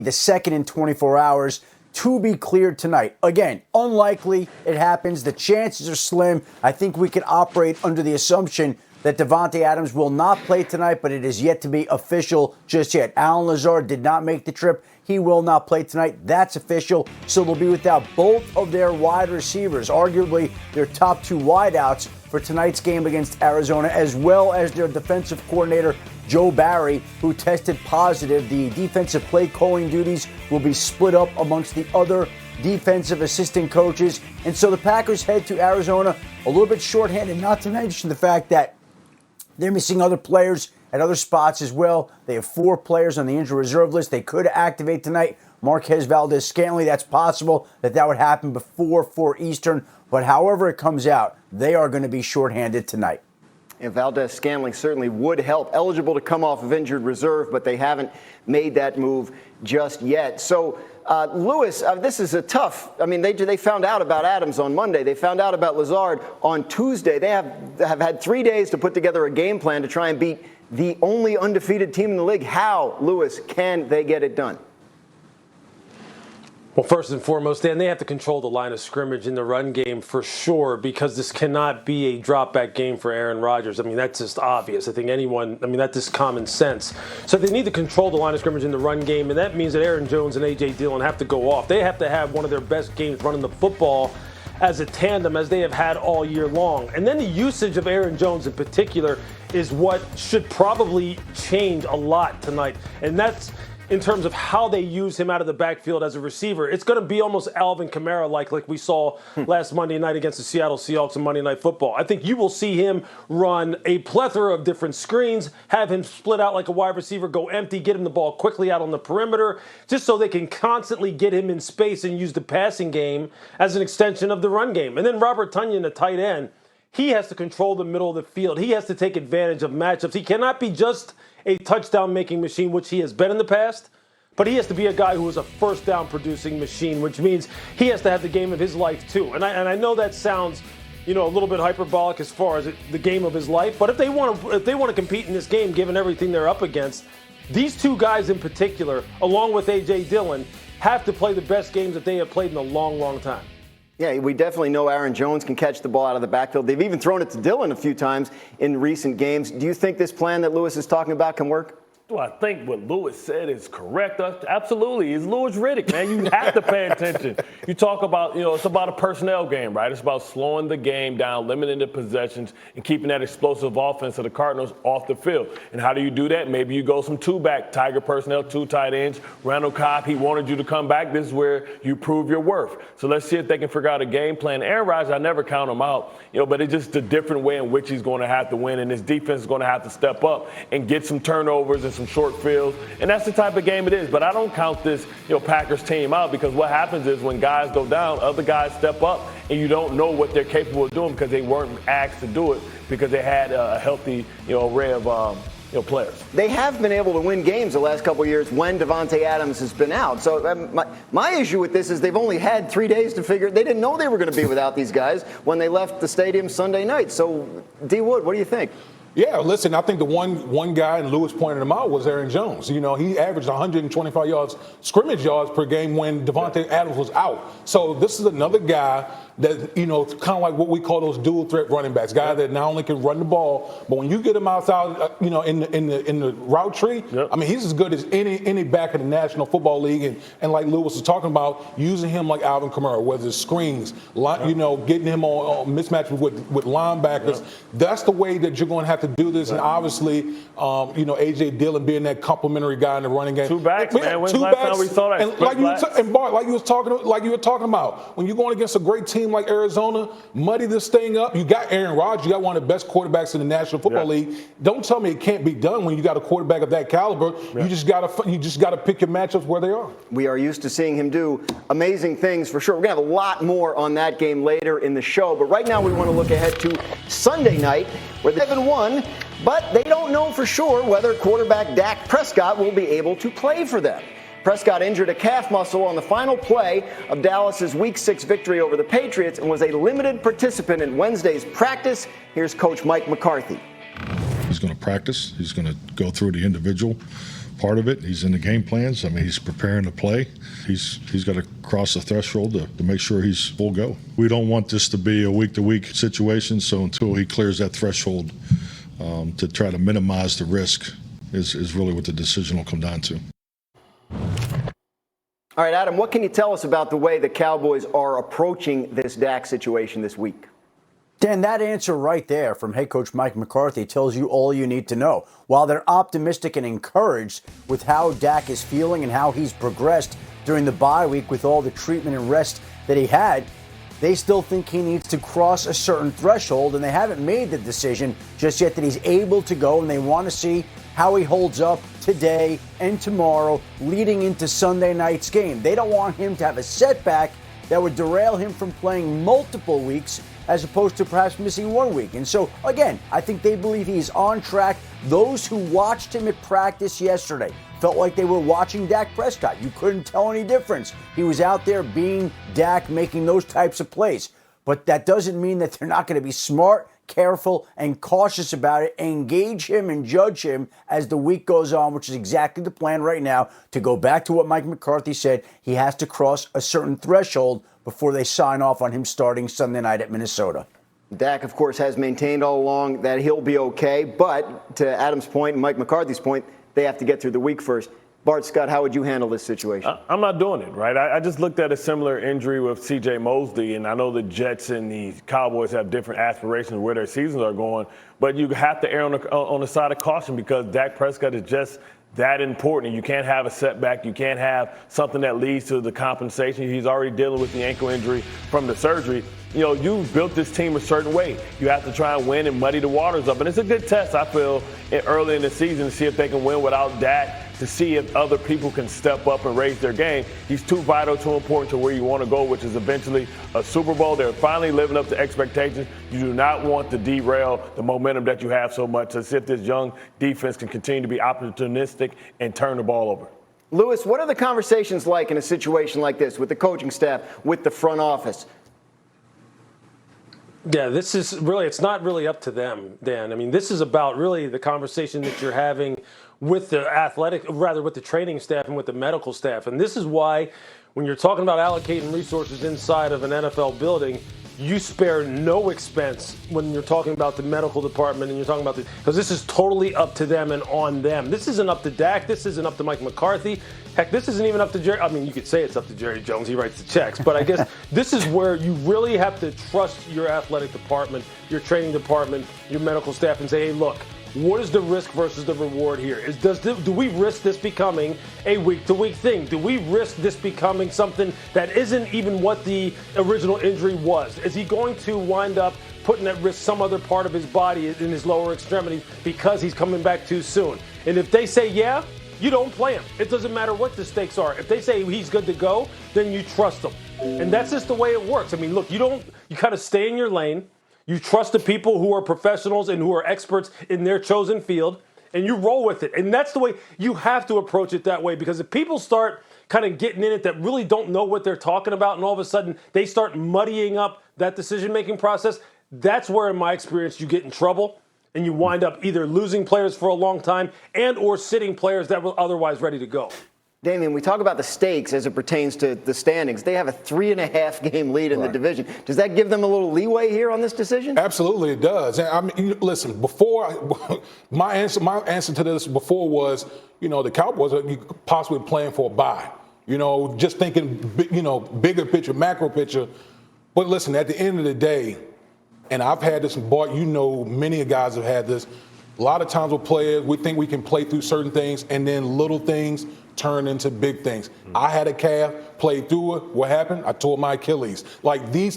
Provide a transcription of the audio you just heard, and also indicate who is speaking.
Speaker 1: the second in 24 hours to be cleared tonight. Again, unlikely it happens. The chances are slim. I think we can operate under the assumption that Davante Adams will not play tonight, but it is yet to be official just yet. Allen Lazard did not make the trip. He will not play tonight. That's official. So they'll be without both of their wide receivers, arguably their top two wideouts for tonight's game against Arizona, as well as their defensive coordinator, Joe Barry, who tested positive. The defensive play calling duties will be split up amongst the other defensive assistant coaches. And so the Packers head to Arizona a little bit shorthanded, not to mention the fact that they're missing other players at other spots as well. They have 4 players on the injured reserve list they could activate tonight. Marquez Valdez-Scantling, that's possible that would happen before 4 Eastern. But however it comes out, they are going to be shorthanded tonight.
Speaker 2: And Valdez-Scantling certainly would help. Eligible to come off of injured reserve, but they haven't made that move just yet. So, Lewis, this is a tough. I mean, they found out about Adams on Monday. They found out about Lazard on Tuesday. They have had 3 days to put together a game plan to try and beat the only undefeated team in the league. How, Lewis, can they get it done?
Speaker 3: Well, first and foremost, Dan, they have to control the line of scrimmage in the run game for sure, because this cannot be a drop-back game for Aaron Rodgers. I mean, that's just obvious. I think that's just common sense. So they need to control the line of scrimmage in the run game, and that means that Aaron Jones and A.J. Dillon have to go off. They have to have one of their best games running the football as a tandem as they have had all year long. And then the usage of Aaron Jones in particular is what should probably change a lot tonight, and that's in terms of how they use him out of the backfield as a receiver. It's going to be almost Alvin Kamara-like we saw last Monday night against the Seattle Seahawks in Monday Night Football. I think you will see him run a plethora of different screens, have him split out like a wide receiver, go empty, get him the ball quickly out on the perimeter, just so they can constantly get him in space and use the passing game as an extension of the run game. And then Robert Tonyan, the tight end, he has to control the middle of the field. He has to take advantage of matchups. He cannot be just a touchdown-making machine, which he has been in the past, but he has to be a guy who is a first-down-producing machine, which means he has to have the game of his life too. And I know that sounds, a little bit hyperbolic as far as the game of his life, but if they want to compete in this game, given everything they're up against, these two guys in particular, along with A.J. Dillon, have to play the best games that they have played in a long, long time.
Speaker 2: Yeah, we definitely know Aaron Jones can catch the ball out of the backfield. They've even thrown it to Dillon a few times in recent games. Do you think this plan that Lewis is talking about can work?
Speaker 4: Well, I think what Lewis said is correct. Absolutely. It's Louis Riddick, man. You have to pay attention. You talk about, it's about a personnel game, right? It's about slowing the game down, limiting the possessions, and keeping that explosive offense of the Cardinals off the field. And how do you do that? Maybe you go some two-back, Tiger personnel, 2 tight ends. Randall Cobb, he wanted you to come back. This is where you prove your worth. So let's see if they can figure out a game plan. Aaron Rodgers, I never count him out, but it's just a different way in which he's going to have to win, and his defense is going to have to step up and get some turnovers and some short fields, and that's the type of game it is. But I don't count this, Packers team out, because what happens is when guys go down, other guys step up, and you don't know what they're capable of doing because they weren't asked to do it because they had a healthy, array of players.
Speaker 2: They have been able to win games the last couple of years when Davante Adams has been out. So my issue with this is they've only had 3 days to figure. They didn't know they were going to be without these guys when they left the stadium Sunday night. So, D. Wood, what do you think?
Speaker 5: Yeah, listen, I think the one guy, and Lewis pointed him out, was Aaron Jones. He averaged 125 yards, scrimmage yards per game when Davante Adams was out. So this is another guy that, kind of like what we call those dual threat running backs, guy that not only can run the ball, but when you get him outside, in the route tree, I mean, he's as good as any back in the National Football League. And like Lewis was talking about, using him like Alvin Kamara, whether it's screens, getting him on mismatches with linebackers. That's the way that you're going to have to do this. And obviously, A.J. Dillon being that complimentary guy in the running game.
Speaker 4: Two backs, man. When's the last time we saw that?
Speaker 5: And Bart, like you were talking about, when you're going against a great team like Arizona, muddy this thing up. You got Aaron Rodgers. You got one of the best quarterbacks in the National Football League. Don't tell me it can't be done when you got a quarterback of that caliber. You just got to pick your matchups where they are. We are used to seeing him do amazing things for sure. We're going to have a lot more on that game later in the show. But right now we want to look ahead to Sunday night, where they've won, but they don't know for sure whether quarterback Dak Prescott will be able to play for them. Prescott injured a calf muscle on the final play of Dallas's Week 6 victory over the Patriots and was a limited participant in Wednesday's practice. Here's Coach Mike McCarthy.
Speaker 6: He's going to practice. He's going to go through the individual part of it. He's in the game plans. I mean, he's preparing to play. He's got to cross the threshold to make sure he's full go. We don't want this to be a week-to-week situation, so until he clears that threshold, to try to minimize the risk is really what the decision will come down to.
Speaker 2: All right, Adam, what can you tell us about the way the Cowboys are approaching this Dak situation this week?
Speaker 1: Dan, that answer right there from head coach Mike McCarthy tells you all you need to know. While they're optimistic and encouraged with how Dak is feeling and how he's progressed during the bye week with all the treatment and rest that he had, they still think he needs to cross a certain threshold, and they haven't made the decision just yet that he's able to go, and they want to see how he holds up today and tomorrow leading into Sunday night's game. They don't want him to have a setback that would derail him from playing multiple weeks as opposed to perhaps missing 1 week. And so, again, I think they believe he's on track. Those who watched him at practice yesterday felt like they were watching Dak Prescott. You couldn't tell any difference. He was out there being Dak, making those types of plays. But that doesn't mean that they're not going to be smart, careful, and cautious about it, engage him and judge him as the week goes on, which is exactly the plan right now. To go back to what Mike McCarthy said, he has to cross a certain threshold before they sign off on him starting Sunday night at Minnesota.
Speaker 2: Dak, of course, has maintained all along that he'll be okay, but to Adam's point and Mike McCarthy's point, they have to get through the week first. Bart Scott, how would you handle this situation?
Speaker 4: I'm not doing it, right? I just looked at a similar injury with C.J. Mosley, and I know the Jets and the Cowboys have different aspirations where their seasons are going, but you have to err on the side of caution because Dak Prescott is just that important. You can't have a setback. You can't have something that leads to the compensation. He's already dealing with the ankle injury from the surgery. You know, you've built this team a certain way. You have to try and win and muddy the waters up. And it's a good test, I feel, early in the season to see if they can win without Dak, to see if other people can step up and raise their game. He's too vital, too important to where you want to go, which is eventually a Super Bowl. They're finally living up to expectations. You do not want to derail the momentum that you have so much, to see if this young defense can continue to be opportunistic and turn the ball over.
Speaker 2: Lewis, what are the conversations like in a situation like this with the coaching staff, with the front office?
Speaker 3: Yeah, this is really, it's not really up to them, Dan. I mean, this is about really the conversation that you're having with the with the training staff and with the medical staff. And this is why when you're talking about allocating resources inside of an NFL building, you spare no expense when you're talking about the medical department and you're talking about because this is totally up to them and on them. This isn't up to Dak. This isn't up to Mike McCarthy. Heck, this isn't even up to Jerry. I mean, you could say it's up to Jerry Jones. He writes the checks. But I guess this is where you really have to trust your athletic department, your training department, your medical staff and say, hey, look, what is the risk versus the reward here? Do we risk this becoming a week-to-week thing? Do we risk this becoming something that isn't even what the original injury was? Is he going to wind up putting at risk some other part of his body in his lower extremity because he's coming back too soon? And if they say, yeah, you don't play him. It doesn't matter what the stakes are. If they say he's good to go, then you trust him. And that's just the way it works. I mean, look, you kind of stay in your lane. You trust the people who are professionals and who are experts in their chosen field, and you roll with it. And that's the way you have to approach it that way, because if people start kind of getting in it that really don't know what they're talking about, and all of a sudden they start muddying up that decision-making process, that's where, in my experience, you get in trouble, and you wind up either losing players for a long time and or sitting players that were otherwise ready to go.
Speaker 2: Damian, we talk about the stakes as it pertains to the standings. They have a 3.5 game lead in the division. Does that give them a little leeway here on this decision?
Speaker 5: Absolutely, it does. And I mean, listen, my answer to this before was, the Cowboys are possibly playing for a bye. Just thinking, bigger picture, macro picture. But listen, at the end of the day, and I've had this, Bart, many guys have had this. A lot of times with players, we think we can play through certain things, and then little things turn into big things. I had a calf, played through it. What happened? I tore my Achilles. Like, these